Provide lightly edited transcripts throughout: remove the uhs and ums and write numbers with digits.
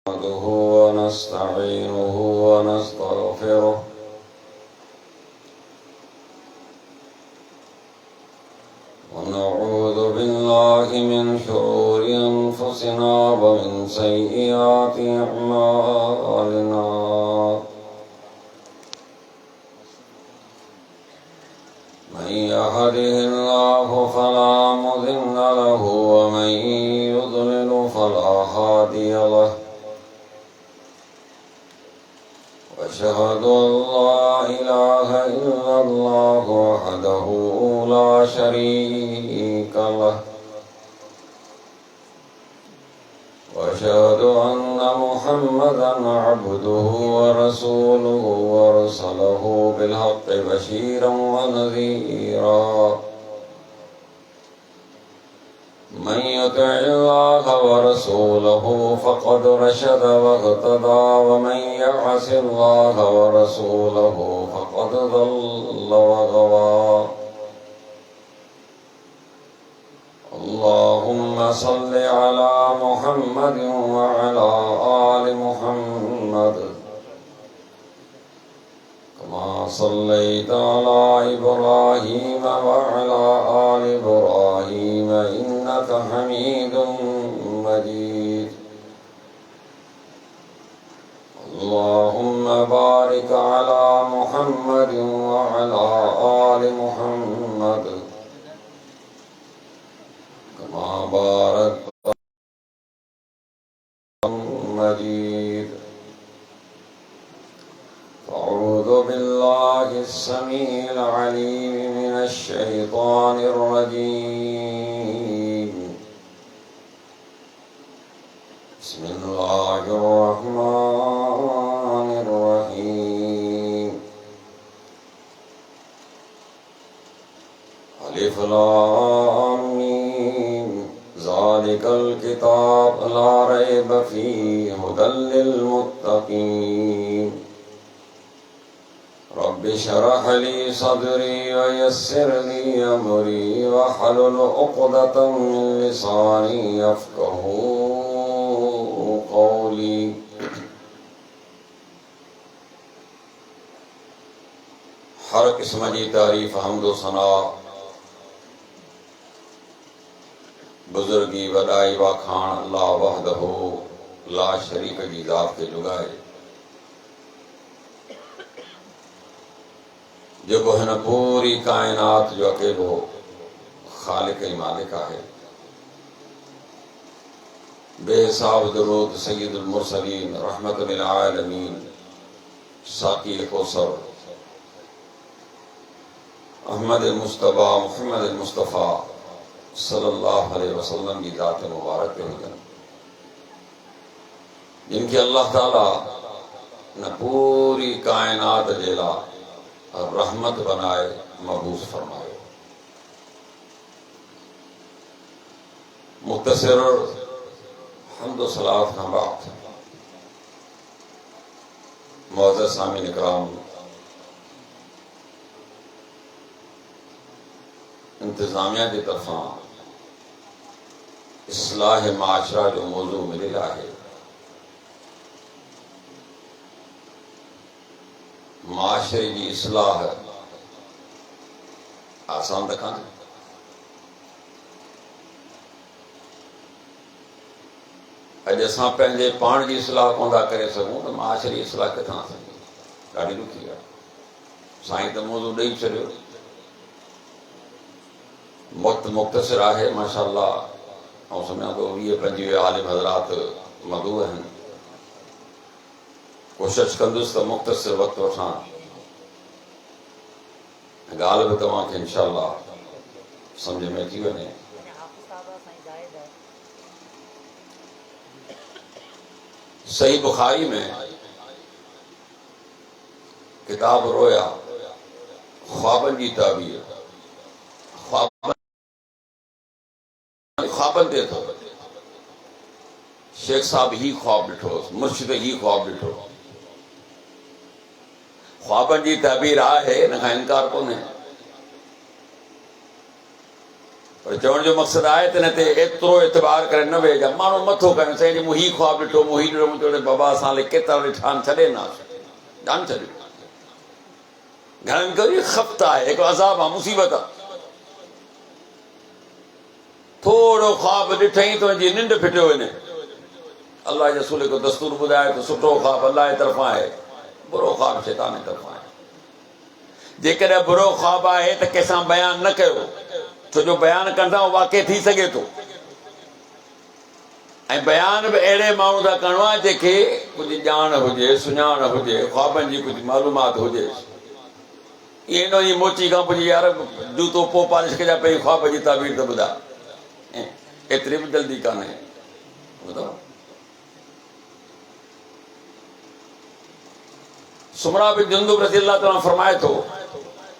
نحمده ونستعينه ونستغفره ونعوذ بالله من شرور أنفسنا ومن سيئات أعمالنا من يهده الله فلا مضل له ومن يضلل فلا هادي له وأشهد أن لا إله إلا الله وحده لا شريك له وأشهد أن محمدا عبده ورسوله وأرسله بالحق بشيرا ونذيرا من يطع الله ورسوله فقد رشد واهتدى ومن يعص الله ورسوله فقد ضل وغوى اللهم صل على محمد وعلى آل محمد كما صليت على إبراهيم وعلى آل إبراهيم إنك حميد مجيد اللهم بارك على محمد وعلى آل محمد كما باركت مجيد أعوذ بالله السميع العليم من الشيطان الرجيم بسم الله الرحمن الرحيم ألف لام ميم ذلك الكتاب لا ريب فيه هدى للمتقين رب اشرح لي صدري ويسر لي أمري واحلل عقدة من لساني يفقهوا قولي हर किस्म जी तारीफ हमदो सना बुजुर्गी वॾाई वाखाण अल्लाह वहदहु ला शरीक जी ज़ात खे जुगाए जेको हिन पूरी कायनात जो अकेलो ख़ालिक ऐं मालिक आहे बेहिसाब दुरूद सय्यदुल मुरसलीन रहमतुल लिल आलमीन साक़ी कौसर अहमद मुस्तफ़ा मुहम्मद मुस्तफ़ा सल्लल्लाहु अलैहि वसल्लम की ज़ात मुबारक पे हुजनि जिनके अल्लाह ताला न पूरी कायनात जे लाइ रहमत बनाए मबूस फरमायो मुख्तसर हम्दो सलात खां बाद मुअज़्ज़ज़ सामीन इकराम इंतजामिया की तरफा इस्लाह माशरा जो मौजू मिलियल आहे माशरे की इस्लाह आसान त कान्हे अॼु असां पंहिंजे पाण जी इस्लाह कोन था करे सघूं त माशरे जी इस्लाह किथां थींदी ॾाढी ॾुखी आहे साईं त मौजू ॾेई छॾियो वक़्तु मुख़्तसिर आहे माशाअल्लाह ऐं सम्झां थो 20-25 आलिम हज़रात मदू आहिनि कोशिशि कंदुसि त मुख़्तसिर वक़्तु वठां ॻाल्हि बि तव्हांखे इंशाअल्लाह सम्झ में अची वञे सही बुखारी में किताब रोया ख्वाबनि जी ताबीर ख्वाबनि ते थो शेख साहब ही ख्वाब ॾिठो मुर्शिद ही ख्वाब ॾिठो ख्वाबनि जी ताबीर आहे हिन खां इनकार कोन्हे पर चवण जो मक़सदु आहे त हिन ते एतिरो एतबार करे न वेह माण्हू मथो कनि साईं मूं हीउ ख़्वाबु ॾिठो मूं हीउ ॾिठो चयो बाबा असां लाइ केतिरा ॾिठा आहिनि छॾे न जान छॾियो घणनि करे ख़फ़्त आहे हिकु अज़ाब आहे मुसीबत आहे थोरो ख़्वाबु ॾिठई तुंहिंजी निंड फिटियो वञे अलाह जे रसूल को दस्तूर ॿुधाए त सुठो ख़्वाबु अलाह जे तरफ़ां आहे बुरो ख़्वाबु शैतान जे तरफ़ां आहे जेकॾहिं बुरो ख़्वाबु आहे त कंहिंसां बयानु न कयो छो जो बयानु कंदा वाक़ई थी सघे थो ऐं बयानु बि अहिड़े माण्हू सां करिणो आहे जंहिंखे कुझु ॼाण हुजे सुञाण हुजे ख़्वाबनि जी कुझु मालूमात हुजे ईअं न वञी मोची खां पुछी यार जूतो पोइ पालिश कजां पंहिंजी ख़्वाब जी ताबीर त ॿुधाए एतिरी बि जल्दी कान्हे ॿुधायो सुमरा बिन जुंदुब रज़ी अल्लाह ताला फरमाए थो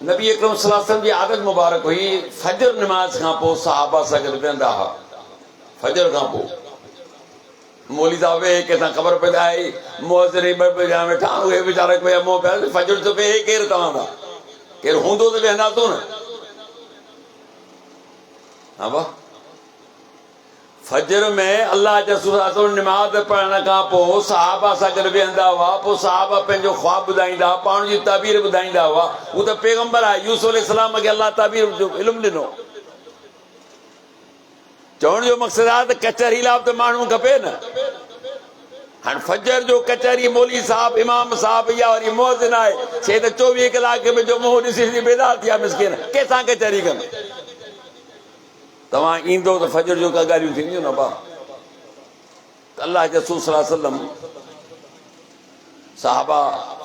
नबी अकरम सल्लल्लाहु अलैहि वसल्लम जी आदत मुबारक हुई फजर नमाज खां पोइ सहाबा सां गॾु वेहंदा हुआ फजर खां पोइ मौली साहब वेह कंहिंसां ख़बर पइजी आई मुअज़्ज़िन ॿ ॼणा वेठा उहे वीचारा पिया मुंहुं पिया फजर जो वेह केरु तव्हां सां केरु हूंदो त वेहंदा तूं न हा वाह फजर में अल्लाह जे रसूल नमाज़ पढ़ण खां पोइ सहाबा सां गॾु वेहंदा हुआ पोइ सहाबा पंहिंजो ख़्वाबु ॿुधाईंदा हुआ पाण जी ताबीर ॿुधाईंदा हुआ हू त पैगंबर आहे यूसुफ अलैहिस्सलाम खे अल्लाह ताबीर जो इल्मु ॾिनो चवण जो मक़सदु आहे त कचहरी लाइ त माण्हू खपे न हाणे फजर जो कचहरी मौली साहब इमाम साहब या वरी मुअज़्ज़िन आहे छे त 24 कलाक में जो मुंहुं ॾिसी बेदार थिया मिसकिन कंहिंसां कचहरी कनि तव्हां ईंदो त फजर जो का ॻाल्हियूं थींदियूं न भाउ अल्लाह जे रसूल सल्लल्लाहु अलैहि वसल्लम साहबा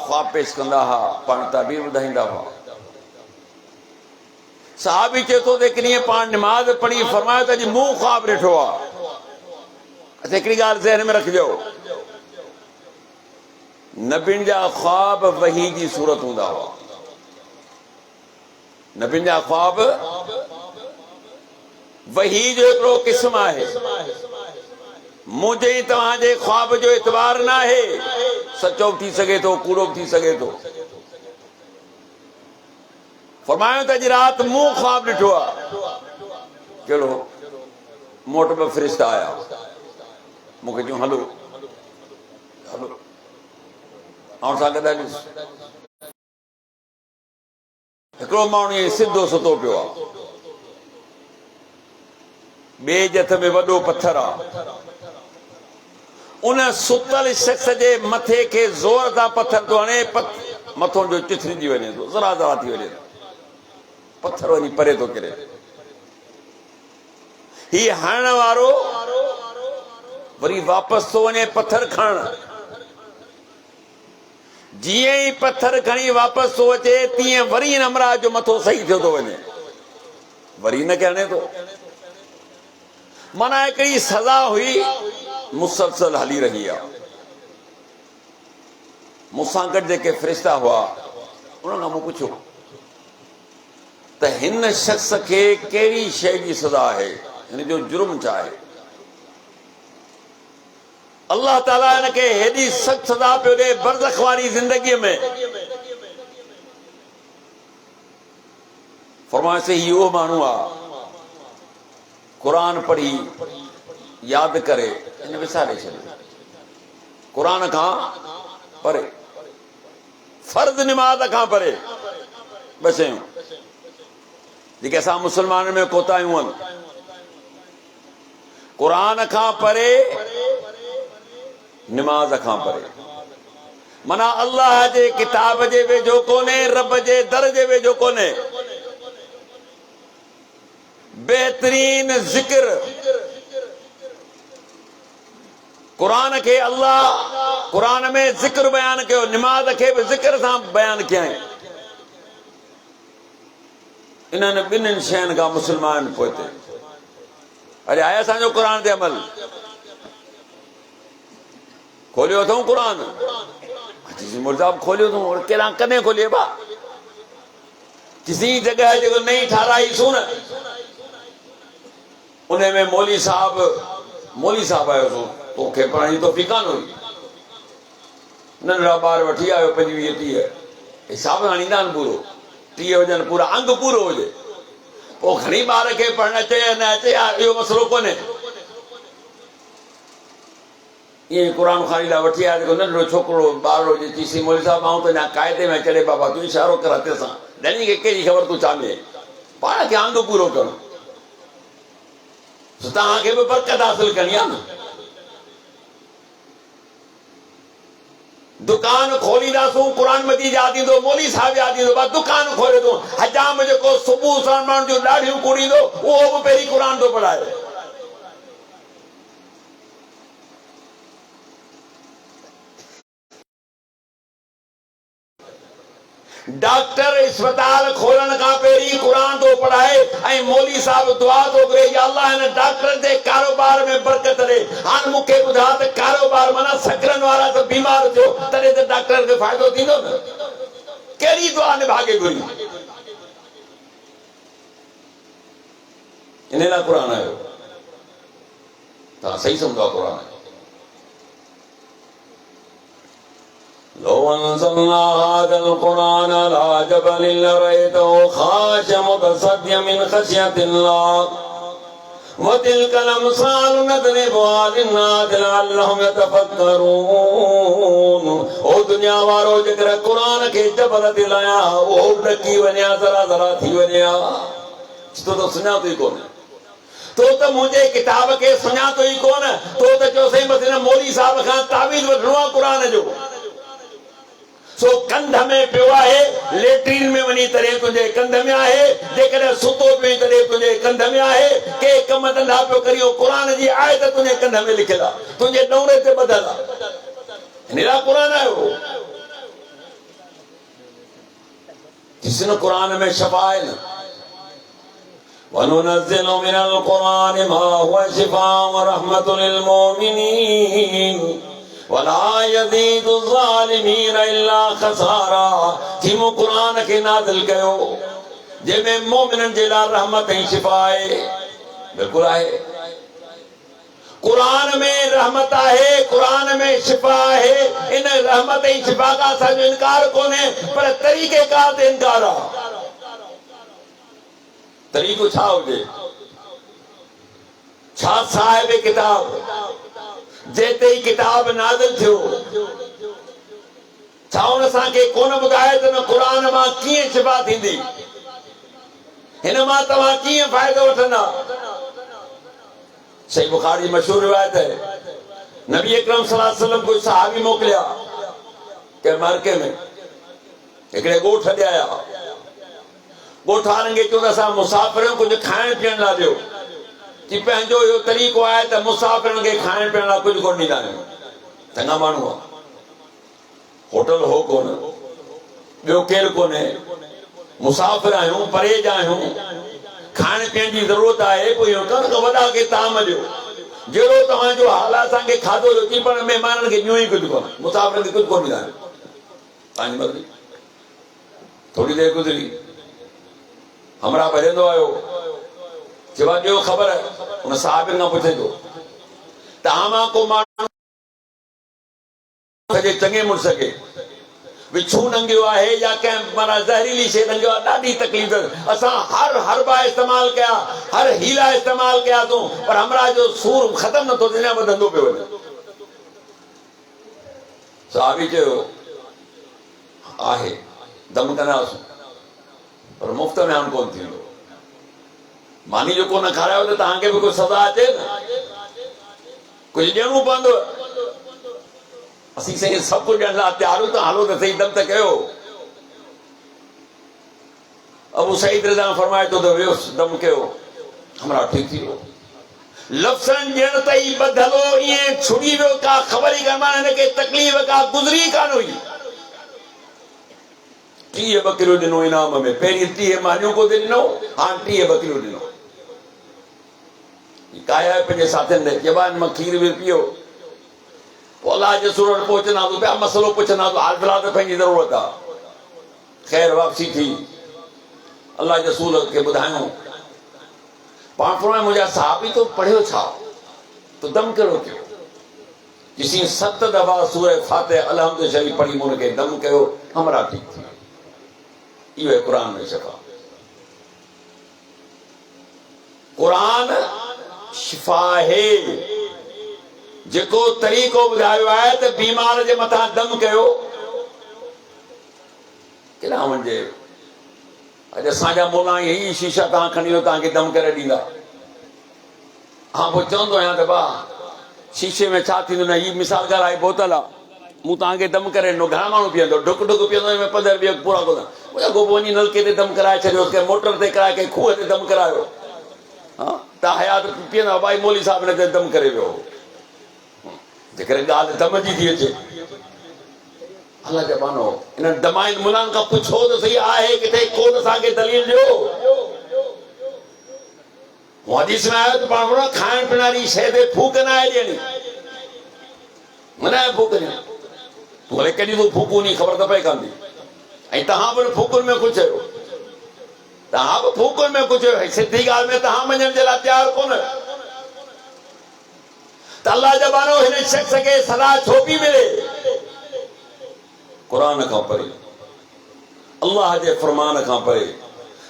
ख़्वाब पेश कंदा हुआ पाण ताबीर ॿुधाईंदा हुआ साहबी चए थो त हिकिड़ी पाण निमाज़ पढ़ी फरमायो त अॼु मूं ख़्वाब ॾिठो आहे अच्छा हिकिड़ी ॻाल्हि ज़हन में रखिजो नबियुनि जा ख़्वाब वही जी सूरत हूंदा हुआ नबियुनि जा ख़्वाब वही जो हिकिड़ो क़िस्म आहे मुंहिंजे तव्हांजे ख्वाब जो एतबार न आहे सचो थी सघे थो कूड़ो थी सघे थो फरमायो त अॼु राति मूं ख्वाब ॾिठो आहे कहिड़ो मोट ॿ फ़रिश्ता आया मूंखे चयूं हलो हलो ऐं सां गॾु हिकिड़ो माण्हू ईअं सिधो सुतो पियो आहे ॿिए हथ में वॾो पत्थर आहे उन सुतल शख़्स जे मथे खे ज़ोर सां पत्थर थो हणे मथो जो चिथरिजी वञे थो ज़रा ज़रा थी वञे पत्थर वञी परे थो किरे हीउ हणण वारो वरी वापसि थो वञे पत्थर खणण जीअं ई पत्थर खणी वापसि थो अचे तीअं वरी नमराज जो मथो सही थियो थो वञे वरी न हणे थो माना हिकिड़ी सज़ा हुई मुसलसल हली रही आहे मूंसां गॾु जेके फ़रिश्ता हुआ उन्हनि खां मूं पुछियो त हिन शख़्स खे कहिड़ी शइ जी सज़ा आहे हिन जो जुर्म छा आहे अल्लाह ताला हिनखे हेॾी सख़्त सज़ा पियो ॾे बरज़ख वारी ज़िंदगीअ में फरमाइसे ही उहो माण्हू आहे क़ुरान पढ़ी यादि करे हिन विसारे छॾियो क़ुरान खां परे फर्ज़ निमाज़ खां परे ॿ शयूं जेके असां मुस्लमाननि में कोताहियूं आहिनि क़ुरान खां परे निमाज़ खां परे माना अल्लाह जे किताब जे वेझो कोन्हे रब जे दर जे वेझो कोन्हे बेहतरीन ज़िक्र क़ुरान खे अल्लाह क़ुरान में ज़िक्र बयान कयो निमाज़ खे बि ज़िक्र सां बयान कयई इन्हनि ॿिन्हिनि शयुनि खां मुस्लमान पोइते अरे आहे असांजो क़ुरान ते अमल खोलियो अथऊं क़ुरान मुर्ज़ाब खोलियो अथऊं और कहिड़ा कॾहिं खोलिए बा किसी जगह जेको नई ठाराईसूं न उन में मौली साहब आयो सो तोखे पढ़ण जी तोफ़ीक़ कान हुई नंढड़ा ॿार वठी आयो 25-30 हिसाब सां ॾींदा आहिनि पूरो 30 हुजनि पूरा अंग पूरो हुजे वो घणी बार के पढ़ण अचे न अचे यो मसलो कोने ये कुरान खानी ला वठी आया देखो नंढो छोकरो बारो जे चीसी मौलवी साहब आऊं तो ना कायदे में चढ़े बाबा तू इशारो कर हथ सां डनी के केड़ी खबर तू चाहे पाण के आंदो पूरो करो तो तहां के भी बरकत हासिल करनी है ना दुकान खोली दासू कुरान मजीद याद ईंदो मौलवी साहब याद ईंदो बस दुकान खोले तो हजाम जेको सुबह सां माण्हू जो ॾाढियूं कुड़ींदो उहो बि पहिरीं कुरान थो पढ़ाए डॉक्टर अस्पताल खोलण का पहिरीं कुरान तो पढ़ाए ऐं मौलवी साहब दुआ तो करे या अल्लाह इन डॉक्टर दे कारोबार में बरकत ॾे हाणे मूंखे ॿुधा त कारोबार माना सकरन वारा त बीमार थियो तॾहिं त डॉक्टर खे फ़ाइदो थींदो न कहिड़ी दुआ निभागे घुरी इन लाइ कुरान आयो तव्हां सही सम्झो कुरान لو أنزلنا هذا القرآن على جبل لرأيته خاشعا متصدعا من خشية الله وتلك الأمثال نضربها للناس لعلهم يتفكرون او दुनिया वारो जेकर कुरान खे जबल ते लाया ओ ॾकी वञा ज़रा ज़रा थी वञा तो सुञातो ई कोन्हे तो त मुंहिंजे किताब खे सुञातो ई कोन तो त चयोसई मसलन मौलवी साहब खां तावीज़ वठणो आहे कुरान जो सो कंध में पियो आहे लेट्रिन में वनी तरे तुझे कंध में आहे जेकर सुतो पे तरे तुझे कंध में आहे के कम धंधा पियो करियो कुरान जी आयत तुझे कंध में लिखियल आहे तुझे डौरे ते ॿधल आहे निरा कुरान आयो जिसने कुरान में शफा है ना वनुनज़्ज़िल मिनल कुरान मा हुवा शिफाअ व रहमतुल लिल मुमिनीन वला यज़ीदु ज़ालिमीन इल्ला खसारा थिमो कुरान के नाज़िल कयो जंहिंमें मोमिननि जे लाइ रहमत ऐं शिफा आहे बिल्कुल आहे कुरान में रहमत आहे कुरान में शिफा आहे इन रहमत ऐं शिफा का असांजो इनकार कोन्हे पर तरीक़ेकार ते इनकार आहे तरीक़ो छा हुजे छा साहिब किताब जेते ही किताब नाज़िल थियो छा उन असांखे कोन ॿुधाए त न कुरान मां कीअं शिफा थींदी हिन मां तव्हां कीअं फ़ाइदो वठंदा सही बुखारी जी मशहूर रिवायत है नबी अकरम सल्लल्लाहु अलैहि वसल्लम कोई सहाबी मोकिलिया के मरके में हिकिड़े ॻोठ ॾे आया ॻोठ वारनि खे चयो त असां मुसाफ़िर कुझु खाइण पीअण लाइ ॾियो कि पंहिंजो इहो तरीक़ो आहे त मुसाफ़िरनि खे खाइण पीअण लाइ कुझु कोन ॾींदा आहियूं चङा माण्हू आहे होटल हो कोन ॿियो केरु कोन्हे मुसाफ़िर आहियूं परे जा आहियूं खाइण पीअण जी ज़रूरत आहे पोइ इहो कनि त वॾा खे ताम ॾियो जहिड़ो तव्हांजो हाल आहे असांखे खाधो ॾियो थी पर महिमाननि खे ॾियो ई कुझु कोन मुसाफ़िरनि खे कुझु कोन ॾींदा आहियूं तव्हांजी मर्ज़ी थोरी देरि गुज़री हमरा भॼंदो आयो चवा ॾियो ख़बर हुन साहिब खां पुछे थो तव्हां मां को माण्हू चङे मुड़ुस खे विछू नंगियो आहे या कंहिं माना ज़हरीली शइ नंगियो आहे ॾाढी तकलीफ़ असां हर हरबा इस्तेमालु कया हर हीला इस्तेमालु कया तूं पर हमरा जो सूर ख़तमु नथो थिए वधंदो पियो वञे साहिबी चयो आहे दम कंदासीं पर मुफ़्त में हाणे कोन थींदो मानी जो कोन खारायो त तव्हांखे बि कुझु सज़ा अचे न कुझु ॾियणो पवंदो असीं साईं सभु कुझु ॾियण लाइ तयार त हलो त सही दम त कयो अबू सईद रज़ा फरमाए थो त वियो दम कयो हमरा ठीकु थी वियो लफ़्ज़नि ॾियण ताईं ॿधलो ईअं छुड़ी वियो का ख़बर ई कान माना हिनखे तकलीफ़ का गुज़री कान हुई 30 बकरियूं ॾिनो इनाम में पहिरीं 30 मानियूं को ॾिनो हाणे 30 बकरियूं ॾिनो काया पंहिंजे साथियुनि ॾे चइबा हिन मां खीर वीर पियो पोइ अलाह जे सूर वटि पहुचंदा तो पिया मसलो पुछंदा तो हाल फिलहाल त पंहिंजी ज़रूरत आहे ख़ैर वापसी थी अलाह जे सूर खे ॿुधायूं पाण फरमाए मुंहिंजा साहिबी तो पढ़ियो छा तो दम कहिड़ो कयो जिसी 7 दफ़ा सूरह फातिहा अलहम्द शरीफ़ पढ़ी मूं हुनखे दम कयो हमरा ठीकु थी इहो आहे क़ुरान में शफ़ा कुरान शिफा है। जेको तरीक़ो ॿुधायो आहे त बीमार जे मथां दम कयो केॾां वञिजे। अॼु असांजा मोला ही शीशा तव्हां खणी वियो तव्हांखे दम करे ॾींदा। हा पोइ चवंदो आहियां त भाउ शीशे में छा थींदो न, ही मिसाल ॻाल्हि आहे, बोतल आहे, मूं तव्हांखे दम करे ॾिनो, घणा माण्हू पीअंदो, डुक डुक पीअंदो, हिन में 15 रुपया पूरा कोन। अॻो पोइ वञी नलके ते दम कराए छॾियो, कंहिं मोटर ते कराए, कंहिं खूह ते दम करायो। हा तव्हां हयात पीअंदा भाई मौली साहिब हिन ते दम करे वियो। जेकर ॻाल्हि दम जी थी अचे, अलाह जबानो इन दमाइन मुलान खां पुछो त सही आहे किथे, कोन असांखे दलील ॾियो। हदीस में आयो त पाण खाइण पीअण वारी शइ ते फूक न आहे ॾियणी, मना आहे फूक ॾियण। तूं भले केॾी तूं फूकूं नी ख़बर त पए कान थी। ऐं तव्हां बि फूकुनि में कुझु चयो, तव्हां बि फूकुनि में कुझु चयो, सिधी ॻाल्हि में तव्हां मञण जे लाइ तयारु कोन। त अलाह जबानो हिन शख़्स खे सदा छो पई मिले? कुरान खां परे, अल्लाह जे फरमान खां परे।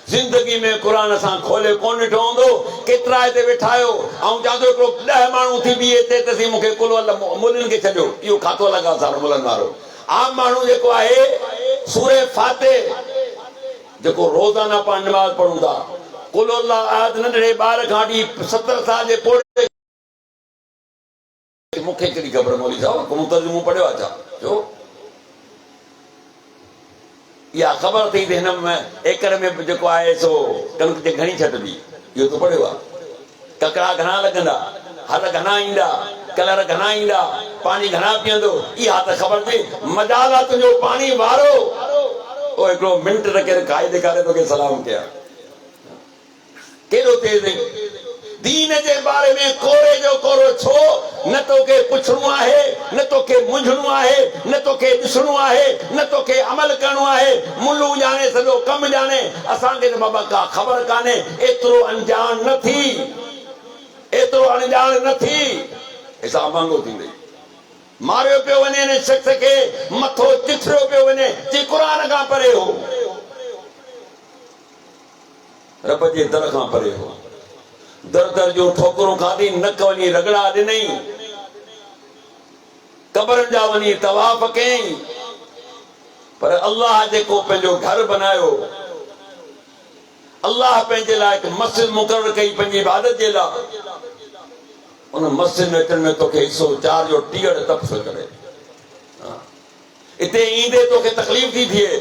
जिंदगी में कुरान सां खोले कोन ॾिठो हूंदो। केतिरा हिते वेठा आहियो ऐं चवां थो हिकिड़ो 10 माण्हू थी बीहे हिते त सी मूंखे कुल मुलिन खे छॾियो, इहो खातो लॻा सारो मुलनि वारो। आम माण्हू जेको आहे सूरे फाते जेको रोज़ाना पाण नमाज़ पढ़ूं था, कुल अल्लाह आयत नंढड़े ॿार खां वठी 70 साल जे पोड़े, मूंखे कहिड़ी ख़बर मौली साहब मूं तर्जुमो पढ़ियो आहे छा? छो इहा ख़बर थी त हिन में एकड़ में जेको आहे सो कणिक ते घणी छटबी, इहो त पढ़ियो आहे। ककड़ा घणा लॻंदा, हल घणा ईंदा, कलर घणा ईंदा, पाणी घणा पीअंदो, इहा त ख़बर थी। मजाल आहे तुंहिंजो पाणी वारो, ओ हिकिड़ो मिंट रखे खाई ॾेखारे तोखे सलाम कया, केॾो तेज़ आहीं। दीन जे बारे में कोरे जो कोरो छो? न तोखे पुछणो आहे, न तोखे मुंझणो आहे, न तोखे ॾिसणो आहे, न तोखे अमल करणो आहे। मुल्लू ॼाणे सॼो कमु ॼाणे, असांखे त बाबा का ख़बर कान्हे। एतिरो अनजान न थी, एतिरो अनजान न थी, हिसाब मांगो थींदे। मारियो पियो वञे हिन शख़्स खे, मथो चिथरियो पियो वञे, जे क़ुरान खां परे हो, रब जे दर खां परे हो। दर दर जो ठोकरूं खाधी, नक वञी रगड़ा ॾिनई, कब्रनि जा वञी तवाफ़ कयईं। पर अल्लाह जेको पंहिंजो घर बनायो, अल्लाह पंहिंजे लाइ हिकु मस्जिद मुक़रर कई पंहिंजी इबादत जे लाइ, उन मस्जिद में अचण में तोखे 104 जो टीहड़ तप्स करे, हिते ईंदे तोखे तकलीफ़ थी थिए।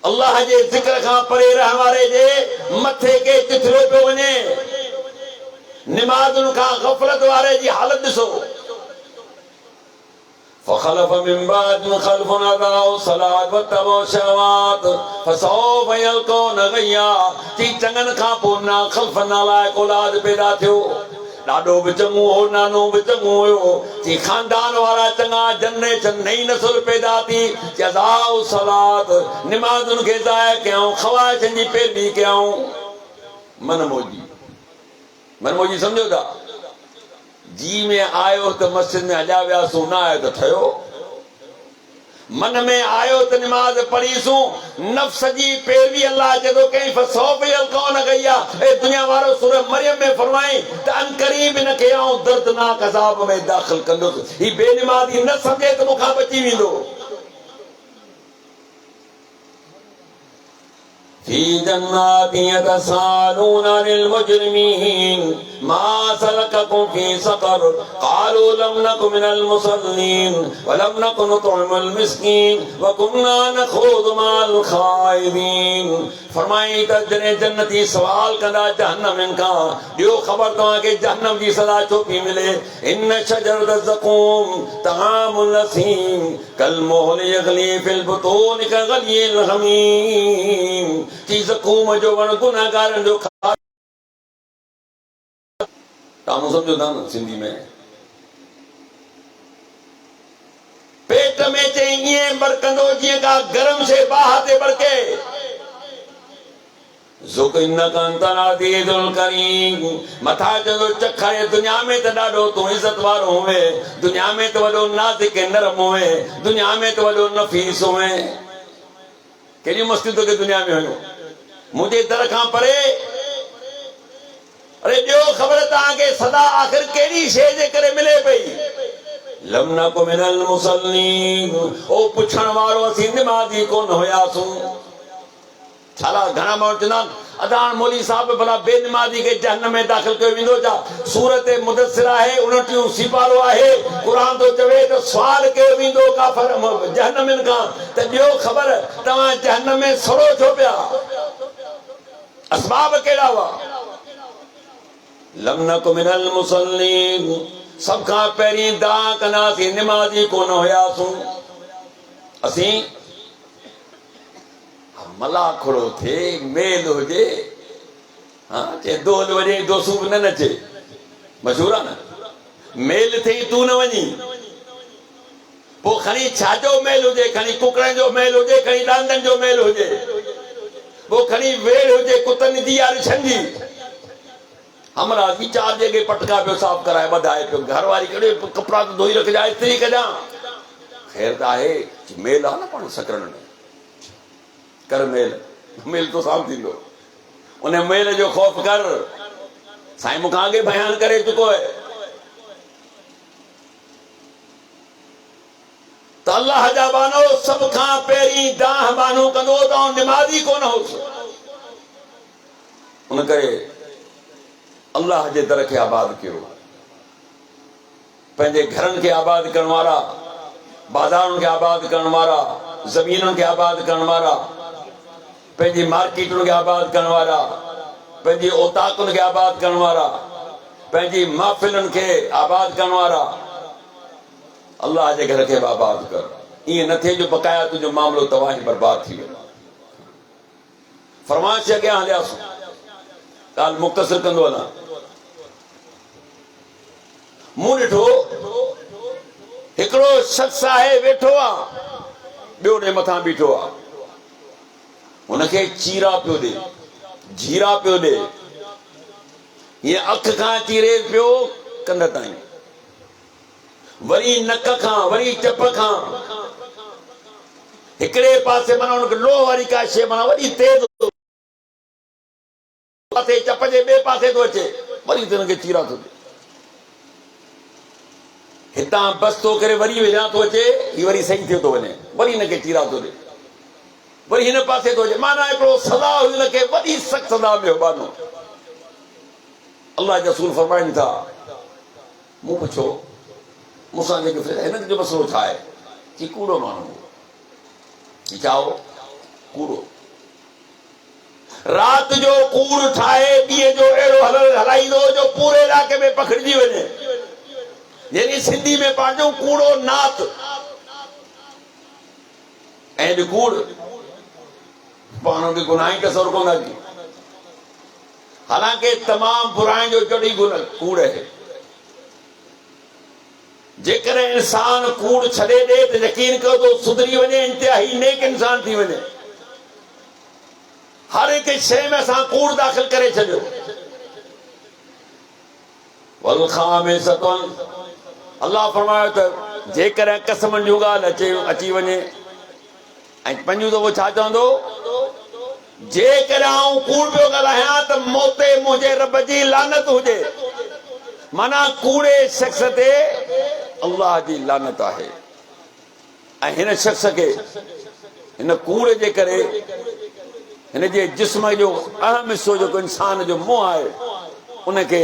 अल्लाह जे ज़िक्र खां परे रहण वारे जे मथे के चिथरियो पियो वञे। निमाज़ुनि खां ग़फ़लत वारे जी हालत ॾिसो। फखलफ मिन बादिहिम खल्फुन अदाउ सलात वतबउ शहवात फसौफ यल्कौन गय्या। ची चङनि खां पोइ ना खल्फ नालायक औलाद पैदा थियो। ॾाढो बि चङो हो, नानो बि चङो हुयो। ची खानदान वारा चङा, जनरेशन नई नस्ल पैदा थी। अदाउ सलात, निमाज़ुनि खे ज़ाया कयऊं, ख़वाहिशनि जी पैरवी कयऊं। मनमोजी सम्झो था? जी में आयो त मस्जिद में हलिया वियासूं, न आयो त ठहियो। मन में आयो त निमाज़ पढ़ीसूं, नफ्स जी पैरवी अल्लाह चए थो कई। फसौफ यल्कौन गय्या, ए दुनिया वारो सूरह मरियम में फरमाई त अनकरीब हिन खे आऊं दर्दनाक अज़ाब में दाख़िल कंदुसि। ही बेनिमाज़ी न सम्झे त मूंखां बची वेंदो। फी जन्नातिन यतसालून अनिल मुजरिमीन मा सलककुम फी सक़र क़ालू लम नकु मिनल मुसल्लीन व लम नकु नुतइमुल मिस्कीन व कुन्ना नख़ूदु मअल ख़ाइदीन। फरमाई त जॾहिं जन्नती सवाल कंदा जहन्नम खां, ॾियो ख़बर तव्हांखे जहन्नम जी सज़ा छो थी मिले। इन शजरत ज़क़ूम तआमुल असीम कल मुहल यग़ली फिल बुतून कग़लियल हमीम। की ज़क़ूम जो वण गुनाहगारनि जो खा। तव्हां सम्झो था न सिंधी में? पेट में चई ईअं बरकंदो जीअं का गरम शइ बाहि ते बरके। ज़ुक़ इन्नका अंतल अज़ीज़ुल करीम। मथा चयो चखाए, दुनिया में त ॾाढो तूं इज़त वारो हुए, दुनिया में त वॾो नाज़िक नरम हुए, दुनिया में त वॾो नफ़ीस हुए। केॾी मस्ती तोखे दुनिया में हुयूं। मुंहिंजे दर खां परे अरे ॾियो ख़बर तव्हांखे सदा आख़िर कहिड़ी शइ जे करे मिले पई। लम नकु मिनल मुसल्लीन, ओ पुछण वारो असीं निमाज़ी कोन हुयासूं। छाला घणा माण्हू चवंदा आहिनि अदान मौली साहब भला बेनमाज़ी खे जहन्नम में दाख़िल कयो वेंदो छा? सूरत मुदस्सिर आहे, 29 सिपारो आहे, क़ुरान तो चवे त सुवाल कयो वेंदो काफ़िर जहन्नमिन खां त ॾियो ख़बर तव्हां जहन्नम में सड़ो छो पिया? असबाब कहिड़ा हुआ? लम नकु मिनल मुसल्लीन, सब खां पहिरीं दाअ कंदासीं निमाज़ी कोन हुयासूं असीं। मला खड़ो थे मेल हुजे, हाँ चे दोल वजे दोसू न नचे, मशहूर आहे न। मेल थी तू न वञी, पो खणी छाजो मेल हुजे, खणी कुकड़नि जो मेल हुजे, खणी डांडनि जो मेल हुजे, पो खणी वेड़ हुजे कुतनि जी या रिछनि जी। हमरा भी 4 जगह पटका पियो साफ़ कराए बधाए पियो, घर वारी कहिड़े कपिड़ा तो धोई रखजा इस्त्री कजां। ख़ैर त आहे मेल आहे न पाण सकरनि में, कर मेल, मेल तो साफ़ थींदो। उन मेल जो ख़ौफ़ कर, साईं मूंखां अॻे बयान करे चुको है त अल्लाह जा बानो सब खां पहिरीं दाह बानो कंदो त निमाज़ी कोन होसि। उन करे अल्लाह जे दर खे आबाद कयो, पंहिंजे घरनि खे आबाद करण वारा, बाज़ारुनि खे आबाद करण वारा, ज़मीनुनि खे आबाद करण वारा, पंहिंजी मार्केटुनि खे आबाद करण वारा, पंहिंजी औताकुनि खे आबाद करण वारा, पंहिंजी महफ़िलुनि खे आबाद करण वारा, अल्लाह जे घर खे आबाद कर। ईअं न थिए जो बक़ाया तुंहिंजो मामिलो तबाही बर्बाद थी वियो। फरमाइश अॻियां हलियासीं, ॻाल्हि मुख़्तसिर कंदो वञा। मूं ॾिठो हिकिड़ो शख़्स आहे वेठो आहे, ॿियो ॾे मथां बीठो आहे, हुनखे चीरा पियो ॾे, जीरा पियो ॾे, हीअं अख खां चीरे पियो कंध ताईं, वरी नक खां, वरी चप खां, हिकिड़े पासे माना हुनखे लोह वारी का शइ माना वरी तेज पासे चप जे ॿिए पासे थो अचे, वरी हुनखे चीरा थो ॾे। हितां बस थो करे वरी विझां थो अचे, ही वरी सही थियो थो वञे, वरी हिनखे चीरा थो ॾे, वरी हिन पासे थो अचे, माना हिकिड़ो सदा हुनखे वॾी सख़्त सदा में बानो। अल्लाह जा रसूल फरमाइनि था, मूं पुछो मूंसां जेके हिन जो मसइलो छा आहे? कि कूड़ो माण्हू छा हो? कूड़ो रात जो कूड़ ठाहे ॾींहं जो अहिड़ो हलाईंदो जो पूरे इलाइक़े में पखिड़िजी वञे, यानी सिंधी में पंहिंजो कूड़ो नात ऐं कूड़ पाण खे गुनाह ही कसर कोन की, हालांकि तमाम बुराई जो जड़ी कूड़ है। जेकर इंसान कूड़ छॾे ॾे त यकीन कयो तो सुधरी वञे, इंतिहाई नेक इंसान थी वञे। हर एक शइ में असां कूड़ दाख़िल करे छॾियो। अल्लाह फरमायो त जेकर कसमनि जूं ॻाल्हि अची वञे, ऐं पंहिंजो दफ़ो छा चवंदो, जेकर आऊं कूड़ पियो ॻाल्हायां त मोते मुंहिंजे रब जी लानत हुजे, माना कूड़े शख़्स ते अल्लाह जी लानत आहे। ऐं हिन शख़्स खे हिन कूड़ जे करे हिन जे जिस्म जो अहम हिसो जेको इंसान जो मुंहुं आहे उनखे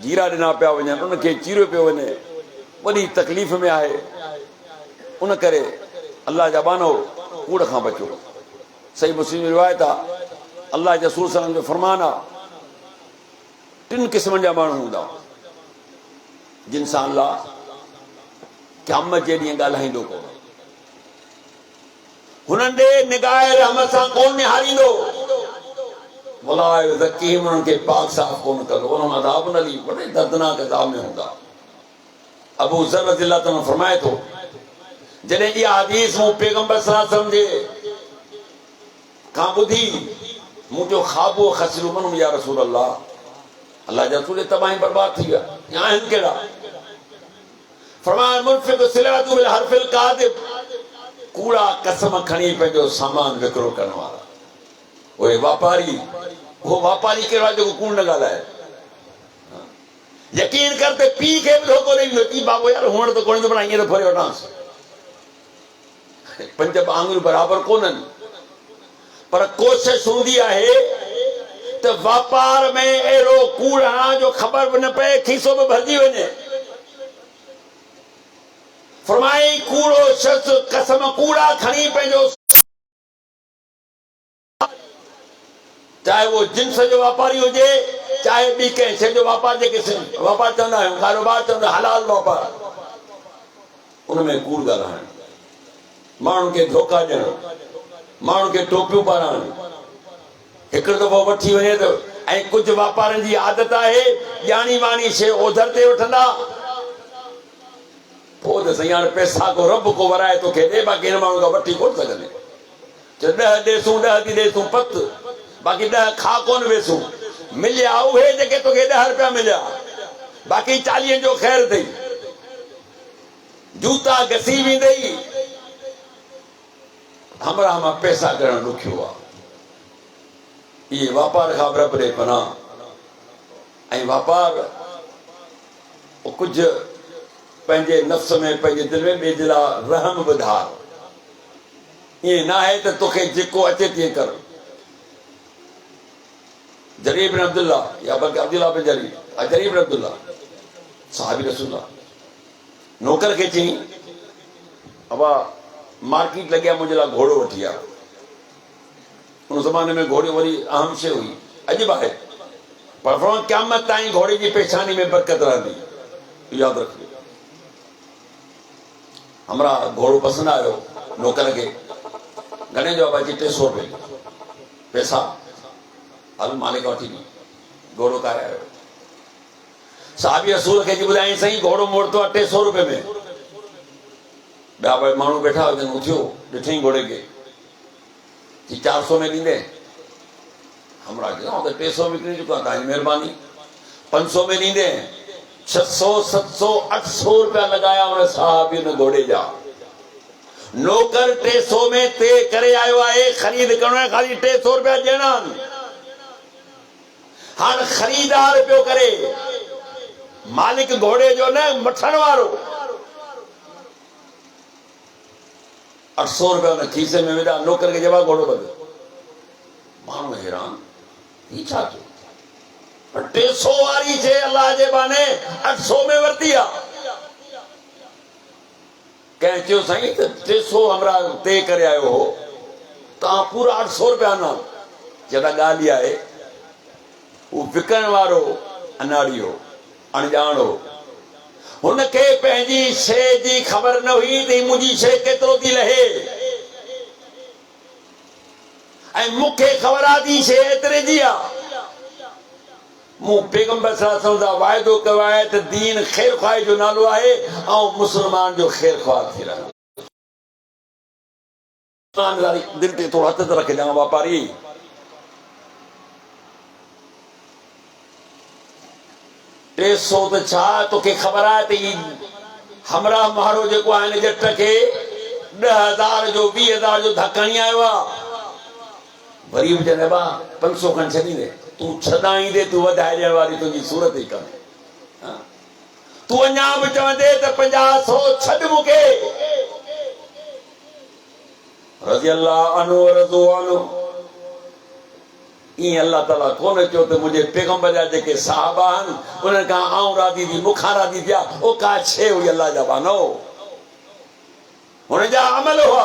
जीरा ॾिना पिया वञनि, उनखे चीरियो पियो वञे, वॾी तकलीफ़ में आहे। उन करे अल्लाह जा बानो कूड़ खां बचो। सही मुस्लिम रिवायत आहे, अल्लाह जे रसूल सल्लल्लाहु अलैहि वसल्लम जो फरमान आहे, 3 क़िस्मनि जा माण्हू हूंदा जिन सां अल्लाह क़यामत जे ॾींहुं ॻाल्हाईंदो कोन, हुननि ॾे निगाह रहमत सां कोन निहारींदो, वला ज़कीम उन्हनि खे पाक साफ़ कोन कंदो, उन्हनि अज़ाब न ॾी, वॾे दर्दनाक अज़ाब में हूंदा। अबू ज़र रज़ियल्लाहु अन्हु फरमाए थो, जॾहिं इहा हदीस मूं पैगंबर सल्लल्लाहु अलैहि वसल्लम जे खां ॿुधी, मूं चयो ख़ाबो ख़सरू मन या रसूल अल्लाह, अल्लाह जा रसूल तबाही बर्बाद थी विया, या आहिनि कहिड़ा? फरमाया मुनफ़िक़ सिलातु बिल हर्फिल काज़िब, कूड़ा कसम खणी पंहिंजो सामान विकिरो करण वारा, उहे वापारी, उहो वापारी कहिड़ो आहे जेको कूड़ न ॻाल्हाए? यकीन करते पी के भी धोखो नहीं पी बाबू यार हुण तो कोई तो बनाइए तो फरे वठांस पंज आंगुर बराबर कोनन पर कोशिश हूंदी आहे तो व्यापार में एरो कूड़ हणा जो खबर भी न पए खीसो में भरजी वने फरमाई कूड़ो शख्स कसम कूड़ा खणी पंहिंजो चाहे वो जिन्स जो व्यापारी हुजे चाहे ॿी कंहिं शइ जो वापार जेके वापार चवंदा आहियूं कारोबार चवंदा हलाल वापार उनमें कूड़ ॻाल्हाइणु माण्हुनि खे धोखा ॾियणु माण्हुनि खे टोपियूं पाराइणु हिकिड़ो दफ़ो वठी वञे त ऐं कुझु वापारनि जी आदत आहे ॼाणी वाणी शइ ओधर ते वठंदा पोइ त साईं हाणे पैसा को रब को वराए तोखे ॾे बाक़ी हिन माण्हू खां वठी कोन सघंदे चओ 10 ॾेसूं 10 थी ॾेसूं पत बाक़ी 10 खा कोन वेसूं मिलिया उहे जेके तोखे 10 रुपया मिलिया बाक़ी 40 जो ख़ैर अथई जूता घसी वेंदई हमरा मां पैसा करणु ॾुखियो आहे इहे वापार खां रब ॾे पनाह ऐं वापार कुझु पंहिंजे नफ़्स में पंहिंजे दिलि में ॿिए जे लाइ रहम ॿुधार ईअं न आहे त तोखे जेको अचे तीअं कर जरीर बिन अब्दुल्ला या बल्कि अब्दुल्ला बिन जरीर जरीर बिन अब्दुल्ला साहबी रसूल नौकर खे चई अबा मार्केट लॻिया मुंहिंजे लाइ घोड़ो वठी आ उन ज़माने में घोड़ो वरी अहम शइ हुई अॼु बि आहे पर फरमायो क़यामत ताईं घोड़े जी पेशानी में बरकत रहंदी यादि रखिजो हमरा घोड़ो पसंदि आयो नौकर खे घणे जो आहे 300 रुपए पैसा हल मालिक वठी ॾी घोड़ो काए आयो साहबी रसूल खे जी ॿुधाई साईं घोड़ो मोड़तो आहे 300 रुपए में ॿिया भाई माण्हू वेठा हुजनि उथियो ॾिठई घोड़े खे जी 400 में ॾींदे हमरा त 300 विकिणी चुका तव्हांजी महिरबानी 500 में ॾींदे 600 700 800 रुपया लॻाया हुन साहबी हुन घोड़े जा नौकर 300 में तय करे आयो आहे ख़रीद करणो आहे ख़ाली 300 रुपया ॾियणा हाणे ख़रीदार पियो करे मालिक घोड़े जो न मठण वारो 800 रुपया हुन खीसे में विधा नौकर खे जवाब घोड़ो बंदि माण्हू हैरान ही छा थियो 300 वारी शइ अलाह जे बहाने 800 में वरिती आहे कंहिं चयो साईं त 300 हमरा तय करे आयो हो तव्हां पूरा 800 रुपया न जॾहिं ॻाल्हि आहे वो विकण वारो अनाड़ी हो अणजाण हो हुनखे पंहिंजी शइ जी ख़बर न हुई त मुंहिंजी शइ केतिरो थी लहे ऐं मूंखे ख़बर आहे त शइ एतिरे जी आहे मूं पैगंबर सल्लल्लाहु अलैहि वसल्लम सां वाइदो कयो आहे त दीन ख़ैर ख़्वाही जो नालो आहे ऐं मुस्लमान जो ख़ैर ख़्वाह थी रहियो दिलि ते थोरो हथ त रखे ॾियां वापारी 300 त छा तोखे ख़बर आहे त हमरा माण्हू जेको आहे हिन जट खे 10,000 जो 20,000 जो धकणी आयो आहे वरी बि चवंदे बा 500 खनि छॾींदे तूं छॾाईंदे तूं वधाए ॾियण वारी तुंहिंजी सूरत ई कान्हे तूं अञा बि चवंदे त 50 100 छॾ मूंखे रज़ी अल्लाह अन्हु रज़ो अन्हु ईअं अल्लाह ताला कोन चयो त मुंहिंजे पैगंबर जा जेके साहबा आहिनि उन्हनि खां आऊं राज़ी थी मूंखां राज़ी थिया उहो का शइ हुई अल्लाह जा बानो हुन जा अमल हुआ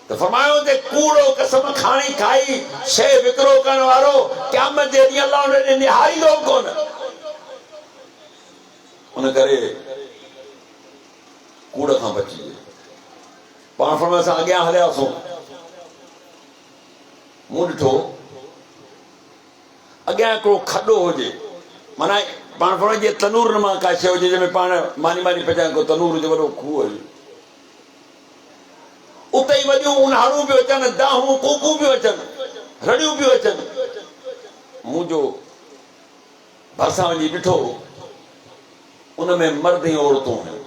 त फरमायो त कूड़ो कसम खाणी खाई शइ विकिरो करण वारो क़यामत जे ॾींहुं अल्लाह हुन ॾे निहारींदो कोन उन करे कूड़ खां बचिजे पाण फरमायो असां अॻियां हलियासीं मूं ॾिठो अॻियां हिकिड़ो खॾो हुजे माना पाण फरमायो जीअं तनूर मां का शइ हुजे जंहिंमें पाण मानी मानी पचाए को तनूर हुजे वॾो खूह हुजे उते ई वॾियूं उन्हाड़ू पियो अचनि दाहूं कूकूं पियो अचनि रड़ियूं पियो अचनि मूं जो भरिसां वञी ॾिठो उनमें मर्द ऐं औरतूं हुयूं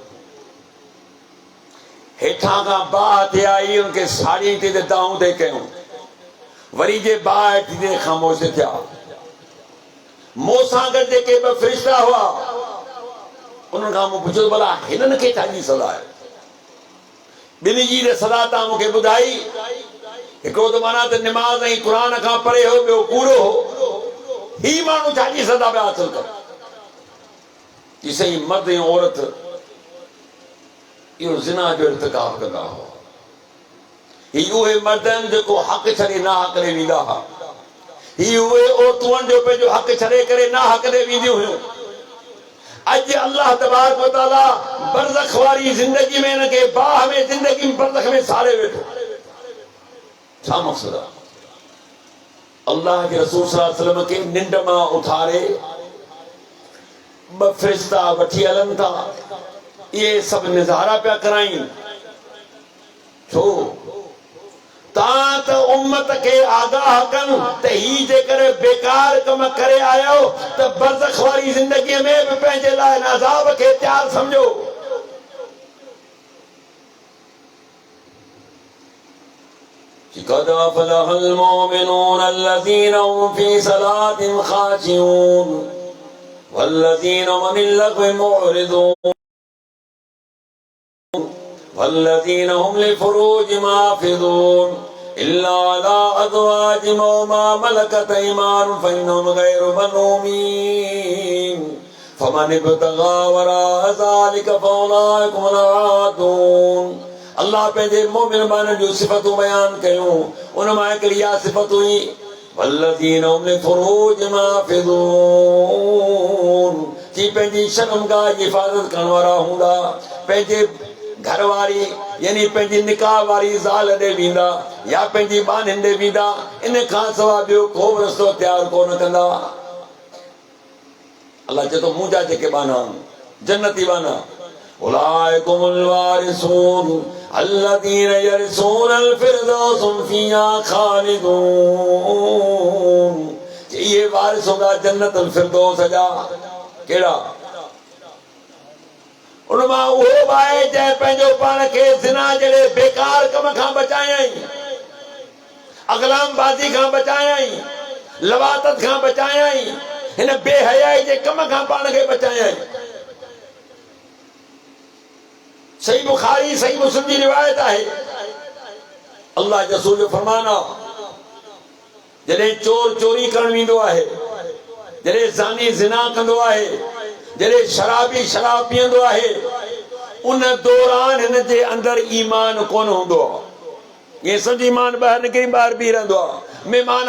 हेठां खां बाहि ते आई उनखे साड़ी ते दाहूं ते कयूं वरी जे बाहि थी ख़ामोश थिया मूंसां गॾु जेके ॿ फ़रिश्ता हुआ उन्हनि खां मूं पुछियो भला हिननि खे छा जी सज़ा आहे? ॿिनी जी सज़ा तव्हां मूंखे ॿुधाई। हिकिड़ो त माना त निमाज़ ऐं क़ुर खां परे हो, ॿियो कूड़ो हो। ही माण्हू छा जी सज़ा पिया हासिल कर? कि सही मर्द ऐं औरत इहो ज़िना जो इर्तिकाब कंदा हुआ। ही उहे मर्द आहिनि जेको हक़ छॾे ना हक़ ॾे वेंदा हुआ। ही उहे औरतूं आहिनि जो पंहिंजो हक़ छॾे करे ना हक़ ॾे वेंदियूं हुयूं। अॼु अल्लाह तबारक व तआला बरज़ख वारी ज़िंदगी में इनखे बाह में ज़िंदगी में बरज़ख में साड़े वेठो। छा मक़सद आहे? अल्लाह के रसूल सल्लल्लाहु अलैहि वसल्लम के निंड मां उथारे ॿ फ़रिश्ता वठी हलनि था। इहे सभु निज़ारा पिया कराइनि। छो? तव्हां त उम्मत खे आगाह कनि त ही जेकर बेकार कम करे आयो त बरज़ख वारी ज़िंदगीअ में बि पंहिंजे लाइ अज़ाब खे तयारु सम्झो। क़द अफ़लहल मुमिनून अल्लज़ीना हुम फ़ी सलातिहिम ख़ाशिऊन वल्लज़ीना हुम अनिल लग़्वी मुअरिदून वल्लज़ीना हुम लिफ़ुरूजिहिम हाफ़िज़ून इल्ला अला अज़वाजिहिम अव मा मलकत अयमानुहुम फ़इन्नहुम ग़ैरु मलूमीन फ़मन इब्तग़ा वराअ ज़ालिका फ़उलाइका हुमुल आदून। अल्लाह पंहिंजे मोमिन बाननि जूं सिफ़तूं बयान कयूं। उन मां हिकिड़ी इहा सिफ़त हुई वल्लज़ीना हुम लिफ़ुरूजिहिम हाफ़िज़ून कि पंहिंजी शर्मगाह जी हिफ़ाज़त करण वारा हूंदा। पंहिंजे घरवारी यानी पंहिंजी निकाह वारी ज़ाल ॾे वेंदा या पंहिंजी बानिन ॾे वेंदा। इन खां सवाइ ॿियो को बि रस्तो तयारु कोन कंदा। अल्लाह चए थो मुंहिंजा जेके बाना आहिनि जन्नती बाना उलाइकुमुल वारिसून अल्लज़ीना यरिसूनल फ़िरदौस हुम फ़ीहा ख़ालिदून। ये वारिस होगा जन्नतुल फ़िरदौस जा। केड़ा? उनमां उहो आहे जंहिं पंहिंजो पाण खे ज़िना जहिड़े बेकार कम खां बचायई, अगलाम बाज़ी खां बचायई, लवातत खां बचायई, हिन बेहयाई जे कम खां पाण खे बचायई। सही बुखारी सही मुस्लिम जी रिवायत है। अल्लाह के रसूल जो फरमान आहे जॾहिं चोर चोरी करण वेंदो आहे, जॾहिं ज़ानी ज़िना कंदो आहे, जॾहिं शराबी शराब पीअंदो आहे, उन दौरान हिन जे अंदर ईमान कोन हूंदो आहे। ये सम्झ ईमान ॿाहिरि निकिरी ॿाहिरि बीह रहंदो आहे। महिमान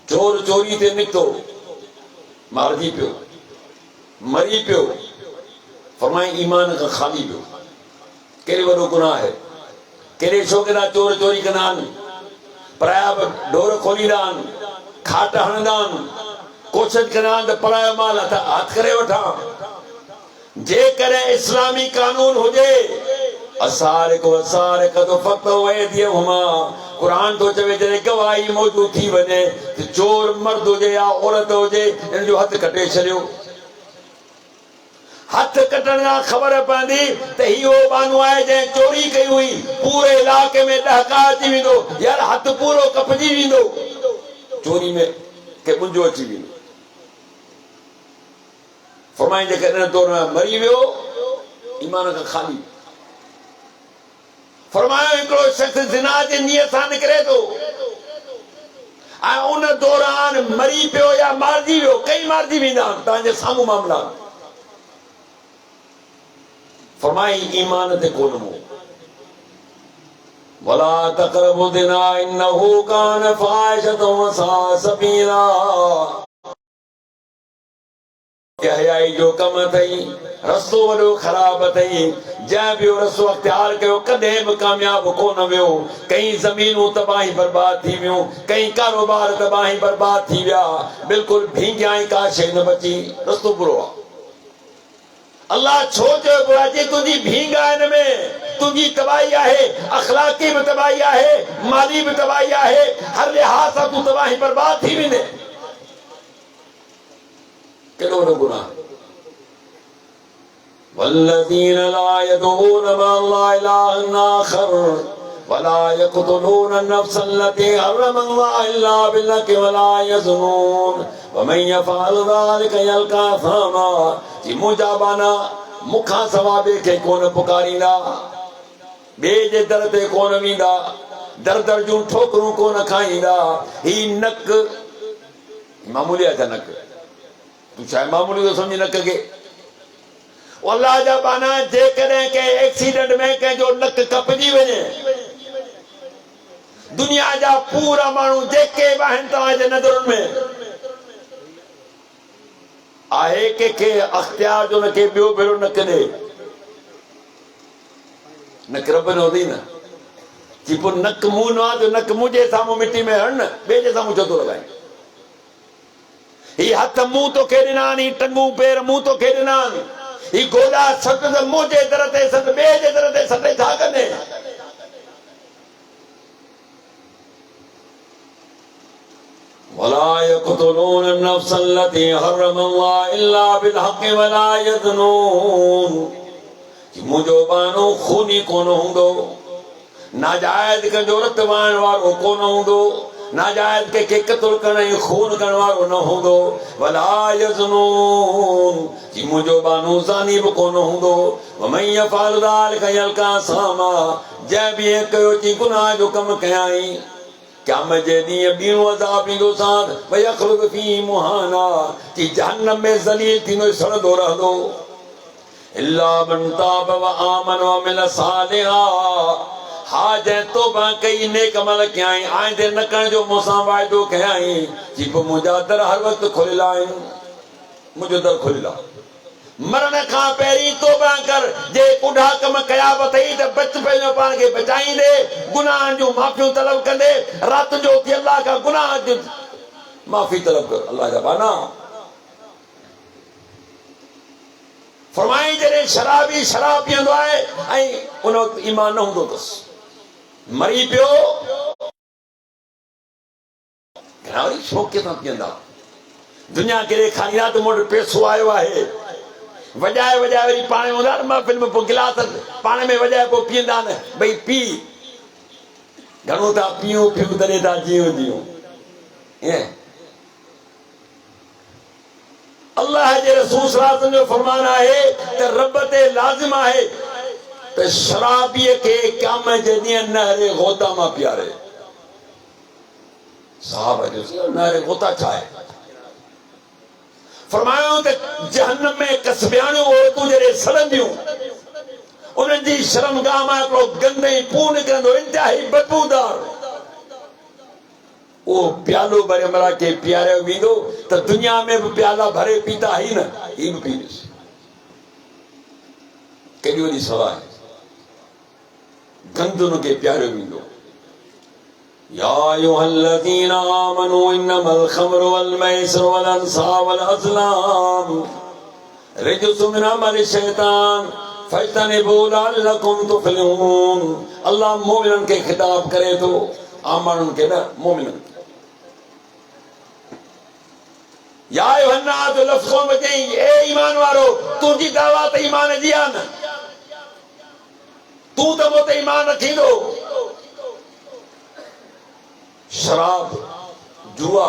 चोर चोरी ते निकितो, मारिजी पियो, मरी पियो, फरमाए ईमान खां खाली पियो। कहिड़े वॾो गुनाह आहे? कहिड़े छोकिरा चोर चोरी कंदा आहिनि, पराया डोर खोलींदा आहिनि, खाट हणंदा आहिनि, कोशिशि कंदा आहिनि त परायो माल हथ करे वठां। जेकर इस्लामी कानून हुजे असारिक़ु वसारिक़तु फ़क़्तउ अयदियहुमा, क़ुरान तो चवे जॾहिं गवाही मौजूद थी वञे त चोर मर्द हुजे या औरत हुजे इन जो हथ कटे छॾियो। हथ कटण खां ख़बर पवंदी त इहो बानो आहे जंहिं चोरी कई हुई। पूरे इलाइक़े में ॾहका अची वेंदो, यार हथ पूरो कपजी वेंदो, चोरी में के मुंहिंजो अची वेंदो। फरमाए जेकॾहिं इन दौर में मरी वियो ईमान खां खाली। फरमायो हिकिड़ो शख़्स ज़िना जी नियत सां निकिरे थो ऐं उन दौरान मरी पियो या मारिजी वियो, कई मारिजी वेंदा आहिनि, तव्हांजे साम्हूं मामला। फरमाई ईमान ते कोन हो। वला तक़रबु ज़िना इन्नहु कान फ़ाहिशतन व साअ सबीला। हयाई जो कम अथई, रस्तो वॾो ख़राब अथई। जंहिं बि रस्तो अख़्तियार कयो कॾहिं बि कामयाब कोन वियो। कई ज़मीनूं तबाही बर्बाद थी वियूं, कई कारोबार तबाही बर्बाद थी विया, बिल्कुलु भींगियाई का शइ न बची। रस्तो बुरो आहे। अल्लाह छो चयो पियो आहे तुंहिंजी भींग आहे, हिन में तुंहिंजी तबाही आहे, अखलाक़ी बि तबाही आहे, माली बि तबाही आहे, हर लिहाज़ सां तूं तबाही बर्बाद थी वेंदे। केॾो वॾो गुनाह। वल्लज़ीन ला यदऊन मअ अल्लाहि इलाहन आखर वला यक़्तुलून अन-नफ्स अल्लती हर्रम अल्लाहु इल्ला बिल-हक़्क़ि वला यज़्नून वमन यफ़अल ज़ालिका यल्क़ा असामा। जी मुंहिंजा बाना मुखां सवा ॿिए खे कोन पुकारींदा, ॿिए जे दर ते कोन वेंदा, दर दर जूं ठोकरूं कोन खाईंदा। ही नक मामूली आहे छा? नक तूं छा मामूली थो सम्झी नक खे? अल्लाह जा बाना जेकॾहिं कंहिं एक्सीडेंट में कंहिंजो नक कपजी वञे, दुनिया जा पूरा माण्हू जेके बि आहिनि तव्हांजे नज़रुनि में, आहे कंहिंखे अख़्तियार जो नके ॿियो भेरो नक ॾे? नक रब न हूंदी न जी पोइ नक मुंहुं न आहे त नक मुंहिंजे साम्हूं मिटी में हण न, ॿिए जे साम्हूं छो थो लॻाए? ही हथ मुंहुं तोखे ॾिना आहिनि, ही टंगूं पेर मुंहुं तोखे ॾिना आहिनि, ही गोॾा सट त मुंहिंजे दर ते सट, ॿिए जे दर ते सटे छा कंदे? वला यक़्तुलून अन-नफ्स अल्लती हर्रम अल्लाहु इल्ला बिल-हक़्क़ि वला यज़्नून। मुंहिंजो बानो खूनी कोन हूंदो, नाजायज़ कंहिंजो रत वहण वारो कोन हूंदो, नाजायज़ कंहिंखे क़त्ल करण ऐं खून करण वारो न हूंदो। वला यज़्नून जी मुंहिंजो बानो ज़ानी बि कोन हूंदो। वमन यफ़अल ज़ालिका यल्क़ा असामा। जंहिं बि ईअं कयो चई गुनाह जो कमु कयाई, क़यामत जे ॾींहुं ॿीणो अज़ाब ईंदो साथ वयख़्लुद फीह मुहाना, कि जहन्नम में ज़लील थींदो सड़ंदो रहंदो। इल्ला मन ताब व आमन व अमिल सालिहा। हा जंहिं तौबा कई नेक अमल कयाई, आइंदे न करण जो मूंसां वाइदो कयाई, जी पोइ मुंहिंजा दर हर वक़्तु खुलियल आहिनि, मुंहिंजो दर खुलियल आहे। मरण खां पहिरीं तौबा कर, जे ॿुढा कम कया बि अथई त बच पंहिंजो पाण खे बचाईंदे, गुनाहनि जूं माफ़ियूं तलब कंदे, राति जो उथी अल्लाह खां गुनाह जी माफ़ी तलब कर। अल्लाह जा बाना फरमाई जॾहिं शराबी शराब पीअंदो आहे ऐं उन वक़्तु ईमान न हूंदो अथसि, मरी पियो, घणा वरी शौक़ सां पीअंदा, दुनिया केरे खाली आहे त मूं वटि पैसो आयो आहे, वॼाए वॼाए वरी पाण हूंदा न महफ़िल में पोइ गिलास पाण में वॼाए पोइ पीअंदा न, भई पी, घणो था पीऊं पियूं तॾहिं था जियूं जियूं। ईअं अल्लाह जे रसूल सल्लल्लाहु अलैहि वसल्लम जो फरमान आहे त रब ते लाज़िम आहे त शराबीअ खे क़यामत जे ॾींहुं नहरे गौता मां पीआरे। साहब जो नहरे गौता छा आहे? फरमायो त जहन्नम में कसबियाणियूं औरतूं जॾहिं सड़ंदियूं, उन्हनि जी शर्मगाह मां हिकिड़ो गंदे पूं निकिरंदो, इंतिहाई बदबूदार, उहो प्यालो भरे हमरा खे पीआरियो वेंदो त दुनिया में बि प्याला भरे पीता ही न, ही बि पी ॾिस केॾी वॾी सवा आहे। गंद उनखे पीआरियो वेंदो। या अय्युहल्लज़ीना आमनू इन्नमल ख़म्रु वल मैसिरु वल अंसाबु वल अज़लाम रिज्सुम मिन अमलि शैतान फज्तनिबू लअल्लकुम तुफ़्लिहून। अल्लाह मोमिननि खे ख़िताब करे थो, आमानुनि खे न, मोमिननि। या अय्युहन्नास लफ़्ज़ कोन बचई, ए ईमान वारो, तुंहिंजी दावा त ईमान जी आहे न, तूं त मूं ते ईमान रखींदो। शराब, जुआ,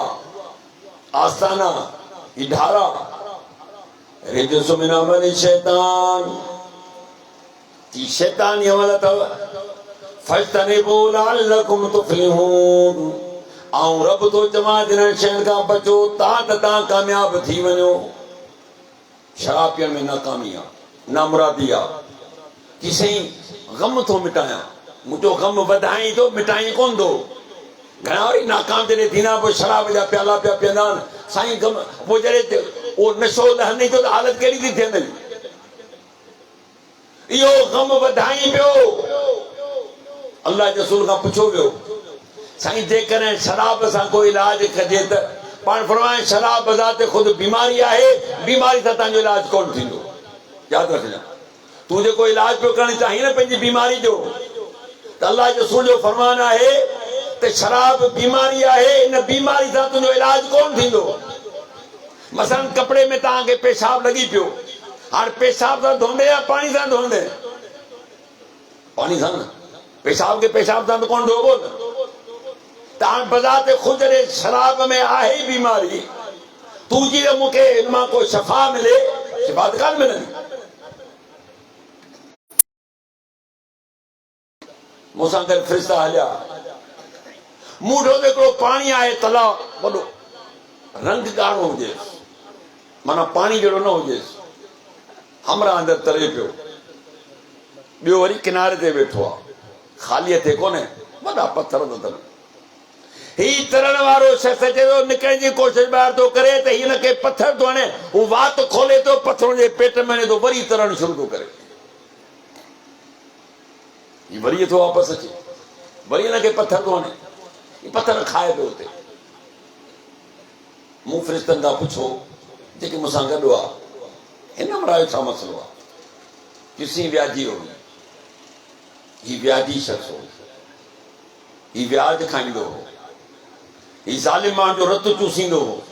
आस्ताना, इढारा, रिज्सुम मिन अमलि शैतान, की शैतानी अमल अथव। फज्तनिबू लअल्लकुम तुफ़्लिहून। आऊं रब तो चवां जिन्हनि शयुनि खां बचो तां त तां कामयाब थी वञो। शराब पीअण में नाकामी आहे, नामुरादी आहे, कि साईं ग़म थो मिटायां, मुंहिंजो ग़म वधाई थो, मिटाई कोन थो। घणा वरी नाकाम जॾहिं थींदा पोइ शराब जा प्याला पिया पीअंदा आहिनि, साईं ग़म, पोइ जॾहिं उहो नशो लहंदे थो त हालत कहिड़ी थी थियनि, इहो ग़म वधाई पियो। अल्लाह जे रसूल खां पुछो वियो, साईं जेकॾहिं शराब सां कोई इलाज कजे त पाण फरमाए शराब बज़ाते ख़ुदि बीमारी आहे, बीमारी सां तव्हांजो इलाज कोन थींदो। यादि रखजांइ, तूं जेको इलाज पियो करणु चाहीं न पंहिंजी बीमारी जो, त अल्लाह जे रसूल जो फरमान आहे त शराब बीमारी आहे, इन बीमारी सां तुंहिंजो इलाज कोन थींदो। मसलन कपिड़े में तव्हांखे पेशाब लॻी पियो, हाणे पेशाब सां धोंदे या पाणी सां धोंदे? पाणी सां न, पेशाब के पेशाब सां कौन धोबो न तान बजाते खुद रे शराब में आहे ही बीमारी तू जी मूंखे इन मां को शफा मिले शिफा कान मिलंदी मूंसां गॾु फ़रिश्ता हलिया मूठो ते हिकिड़ो पाणी आहे तलाउ वॾो रंग ॻाढ़ो हुजेसि माना पाणी जहिड़ो न हुजेसि हमरा अंदरि तरे पियो ॿियो वरी किनारे ते वेठो आहे ख़ाली हथे कोन्हे वॾा पत्थर अथनि ही तरण वारो शख़्स चए थो निकिरण जी कोशिशि ॿाहिरि थो करे त हिनखे पत्थर थो हणे हू वात खोले थो पत्थर जे पेट में वञे थो वरी तरण शुरू थो करे ही वरी थो वापसि अचे वरी हिनखे पत्थर थो हणे ही पत्थर खाए पियो हुते मूं फ़रिश्तनि खां पुछो जेके मूंसां गॾु आहे हिन मरायो छा मसइलो आहे किसी व्याजी हो ही व्याजी शख़्स हो ही व्याज खाईंदो हो ही ज़ालिम माण्हुनि जो रतु चूसींदो हो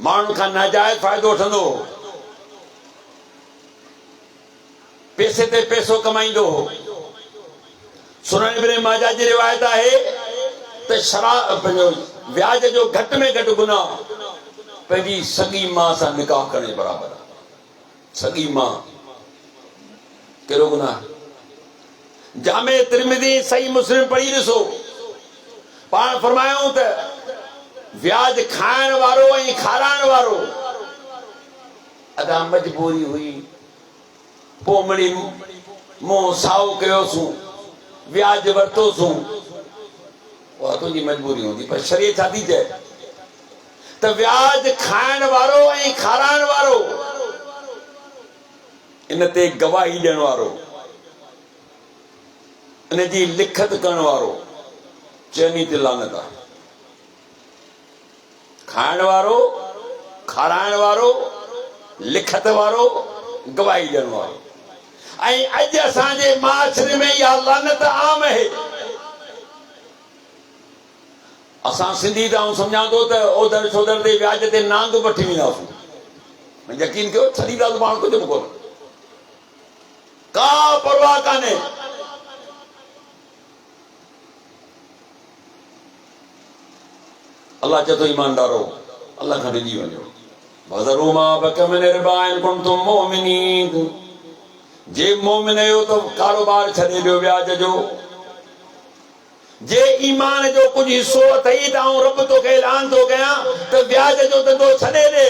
माण्हुनि खां नाजाइज़ फ़ाइदो वठंदो हो पैसे ते पैसो कमाईंदो हो सुनन इब्न माजा जी रिवायत आहे त शराब व्याज जो घटि में घटि गुनाह पंहिंजी सगी मां सां निकाह करण जे बराबरि आहे सगी मां कहिड़ो गुनाह जामे तिरमिज़ी सही मुस्लिम पढ़ी ॾिसो पाण फरमायूं त व्याज खाइण वारो ऐं खाराइण वारो अदा मजबूरी हुई पोइ मिड़ी मूं साओ कयोसूं व्याज वरितोसूं उहा तुंहिंजी मजबूरी हूंदी पर शरीयत छा थी चए त व्याज खाइण वारो ऐं खाराइण वारो इन ते गवाही ॾियण वारो इन जी लिखत करण वारो चइनी ते लानत आहे खाइण वारो खाराइण वारो लिखत वारो गवाही ॾियण वारो ऐं अॼु असांजे माशरे में इहा लानत आम आहे असां सिंधी त आउं सम्झां थो त ओधर छोधर ते व्याज ते नांग वठी वेंदासीं यकीन कयो छॾींदासीं पाण कुझु बि कोन का परवाह कान्हे अल्लाह चए थो ईमानदारो अल्लाह खां डिॼी वञो वज़रू मा बक़म रिबा इन कुंतुम मुमिनीन जे मोमिन आहियो त कारोबार छॾे ॾियो व्याज जो जे ईमान जो कुछ हिस्सो अथई त आउं रब तोखे ऐलान थो कयां त व्याज जो धंधो छॾे ॾे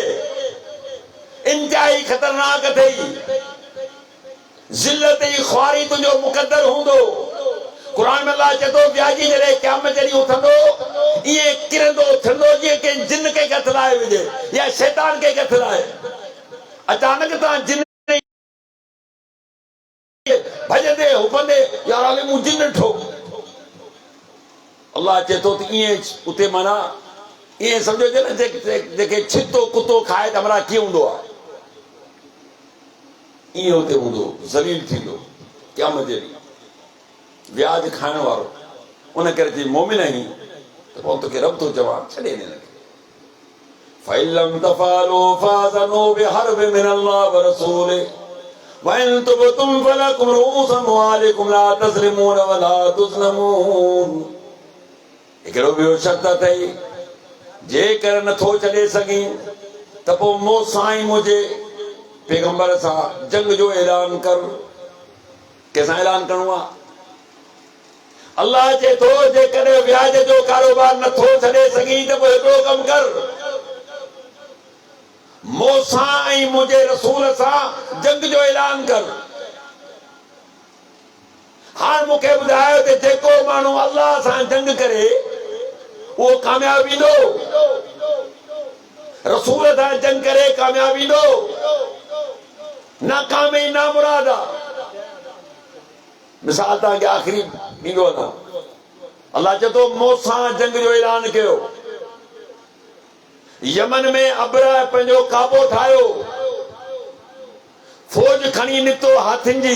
इंतिहाई ख़तरनाक अथई ज़िल्लत ऐं ख़्वारी तुंहिंजो मुक़दर हूंदो कुरान में अल्लाह चए थो व्याजी जॾहिं क़यामत जॾहिं उथंदो ईअं किरंदो थिरंदो जीअं कंहिं जिन खे हथ लाहे विझे या शैतान खे हथ लाहे अचानक तव्हां जिन भॼंदे हुबंदे यार हाले मूं जिन ॾिठो अल्लाह चए थो त ईअं उते माना ईअं सम्झो न जेके छितो कुतो खाए त हमरा कीअं हूंदो आहे ईअं उते हूंदो ज़लील थींदो क़यामत जे ॾींहुं व्याज खाइण वारो उन करे चई मोमिन आहीं त पोइ तोखे रब थो चवां छॾे ॾे हिनखे फ़इलम तफ़अलू फ़अज़नु बिहर्ब मिन अल्लाह व रसूलिहि वइन तुबतुम फलकुम रुऊस अमवालिकुम ला तज़लिमून व ला तुज़लमून हिकिड़ो ॿियो शर्त अथई जेकर नथो छॾे सघीं त पोइ मूंसां ई मुंहिंजे पैगंबर सां जंग जो ऐलान कर कंहिंसां ऐलान करिणो आहे अल्लाह चए थो जेकॾहिं व्याज जो कारोबार नथो छॾे सघीं त पोइ हिकिड़ो कमु कर मूंसां ऐं मुंहिंजे रसूल सां जंग जो ऐलान कर हाणे मूंखे ॿुधायो त जेको माण्हू अल्लाह सां जंग करे उहो कामयाब ईंदो रसूल सां जंग करे कामयाब ईंदो नाकामी नामुराद आहे मिसाल तव्हांखे आख़िरी ॾींदो वञा अल्लाह चए थो मूंसां जंग जो ऐलान कयो यमन में अब्रह पंहिंजो काबो ठाहियो फौज खणी निकितो हाथियुनि जी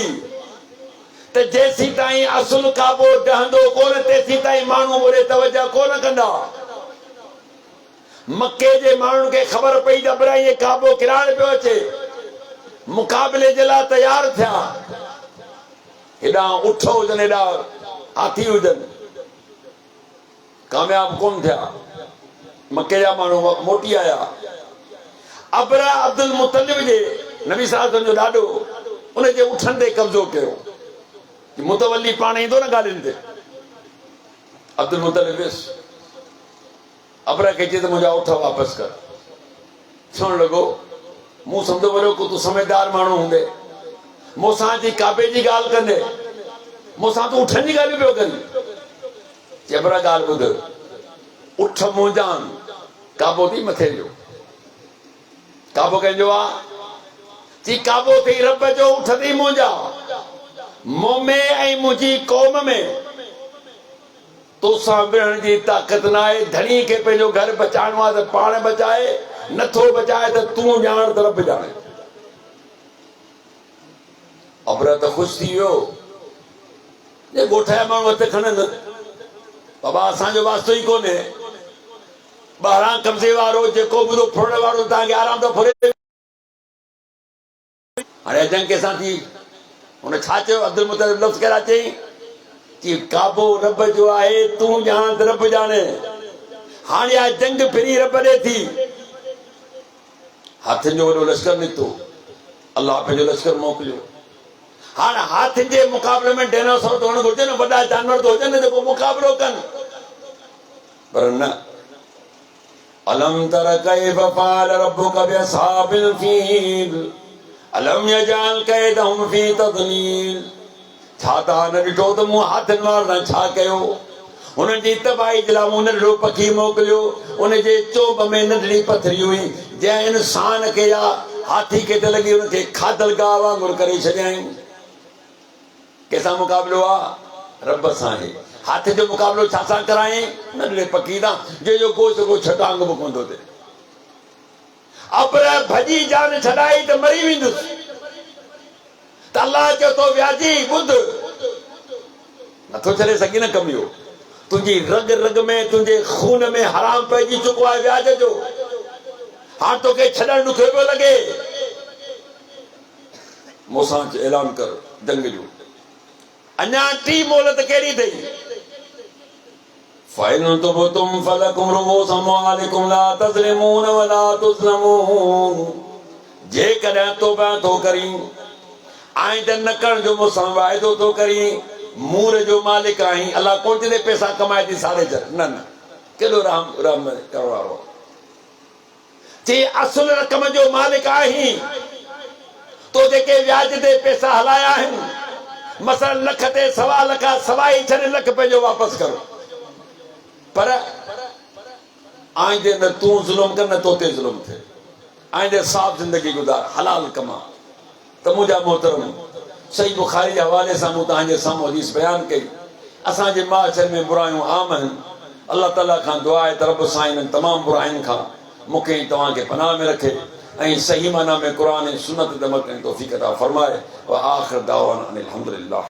त जेसीं ताईं असुल काबो ॾहंदो कोन तेसीं ताईं माण्हू ओॾे तवजह कोन कंदा मके जे माण्हुनि खे ख़बर पई त अब्रह ये काबो किराइण पियो अचे मुक़ाबले जे लाइ तयार थिया हेॾा उठ हुजनि हेॾा हाथी हुजनि कामयाब कोन थिया मके जा माण्हू मोटी आया अबरा अब्दुल मुतलिब जे नबी साहब जो ॾाढो उनजे उठनि ते कब्ज़ो कयो मुतवली पाण ईंदो न ॻाल्हियुनि ते अब्दुल मुतलिब वियुसि अबरा खे चई त मुंहिंजा उठ वापसि कर चवणु लॻो मूं सम्झो वरियो को तूं समझदार माण्हू हूंदे मूंसां अची काबे जी ॻाल्हि कंदे मूंसां तूं उठनि जी ॻाल्हियूं पियो कनि अबरा ॻाल्हि ॿुध उठ मुंहिंजान काबो थी मथे जो काबो कंहिंजो आहे चई काबो थी रब जो उठ थी मुंहिंजा मूं में ऐं मुंहिंजी क़ौम में तोसां विढ़ण जी ताक़त न आहे धणी खे पंहिंजो घर बचाइणो आहे त पाण बचाए नथो बचाए त तूं ॼाण त रब ॼाणे अबरा त ख़ुशि थी वियो जे ॻोठ जा माण्हू हथ खणनि बाबा असांजो वास्तो ई कोन्हे ॿाहिरां कब्ज़े वारो जेको बि फुरण वारो तव्हांखे आराम सां फुरे हाणे जंग कंहिंसां थी हुन छा चयो अब्दुल मुतलिब लफ़्ज़ कहिड़ा चई कि काबो रब जो आहे तूं ॼाण त रब ॼाणे हाणे इहा जंग फिरी रब ॾे थी हाथियुनि जो वॾो लश्कर निकितो अलाह पंहिंजो लश्कर मोकिलियो हाणे हाथियुनि जे मुक़ाबले में डायनासोर त हुअणु घुरिजे न वॾा जानवर त हुजनि जेको मुक़ाबिलो कनि पर न अलम तर कैफ फ़अल रब्बुक बिअस्हाबिल फील अलम यजअल कैदहुम फी तदलील छा तव्हां न ॾिठो त मूं हाथियुनि वारनि छा कयो हुननि जी तबाही जे लाइ मूं नंढड़ो पखी मोकिलियो उनजे चोब में नंढड़ी पथरी हुई जंहिं इंसान खे या हाथी खे त लॻी हुनखे खाधल गाह वांगुरु करे छॾियईं कंहिंसां मुक़ाबिलो आहे रब सां आहे हाथी जो मुक़ाबिलो छा सां करायईं नंढड़े पखी सां जंहिंजो गोश्त को छटांग बि कोन थो थिए अबरा भॼी जान छॾाई त मरी वेंदुसि त अलाह चयो तो व्याजी ॿुध नथो छॾे सघी न कमु इहो तुंहिंजी रग रग में तुंहिंजे खून में हराम पइजी चुको आहे व्याज जो हाणे तोखे छॾणु ॾुखियो पियो लॻे मूंसां ऐलान कर जंग जो अञा टी मोहलत कहिड़ी अथई फ़इन तुबतुम फलकुम रुऊस अमवालिकुम ला तज़लिमून वला तुज़लमून जेकॾहिं तौबा थो करीं ऐं त न करण जो मूंसां वाइदो थो करीं मूर जो मालिक आहीं अलाह कोन थी पैसा कमाए थी साड़े चर न न केॾो राम राम करण वारो चई असुल रक़म जो मालिक आहीं तो जेके व्याज ते पैसा हलाया आहिनि मसलन लख ते सवा लख सवाई 6 लख पंहिंजो वापसि करो पर आईंदे न तूं ज़ुल्म कर न तोते ज़ुल्म थिए आईंदे साफ़ ज़िंदगी गुज़ार हलाल कमा त मुंहिंजा मोहतरम सही बुखारी जे हवाले सां मूं तव्हांजे साम्हूं हदीस बयानु कई असांजे माशर में बुरायूं आम आहिनि अल्लाह ताला खां दुआ आहे त रब सां इन्हनि तमामु बुरायुनि खां मूंखे तव्हांखे पनाह में रखे ऐं सही माना में क़ुर ऐं सुन्नत ते अमल करण जी तौफ़ीक़ अता फ़रमाए व आख़िर दावाना अनिल हम्दुलिल्लाह।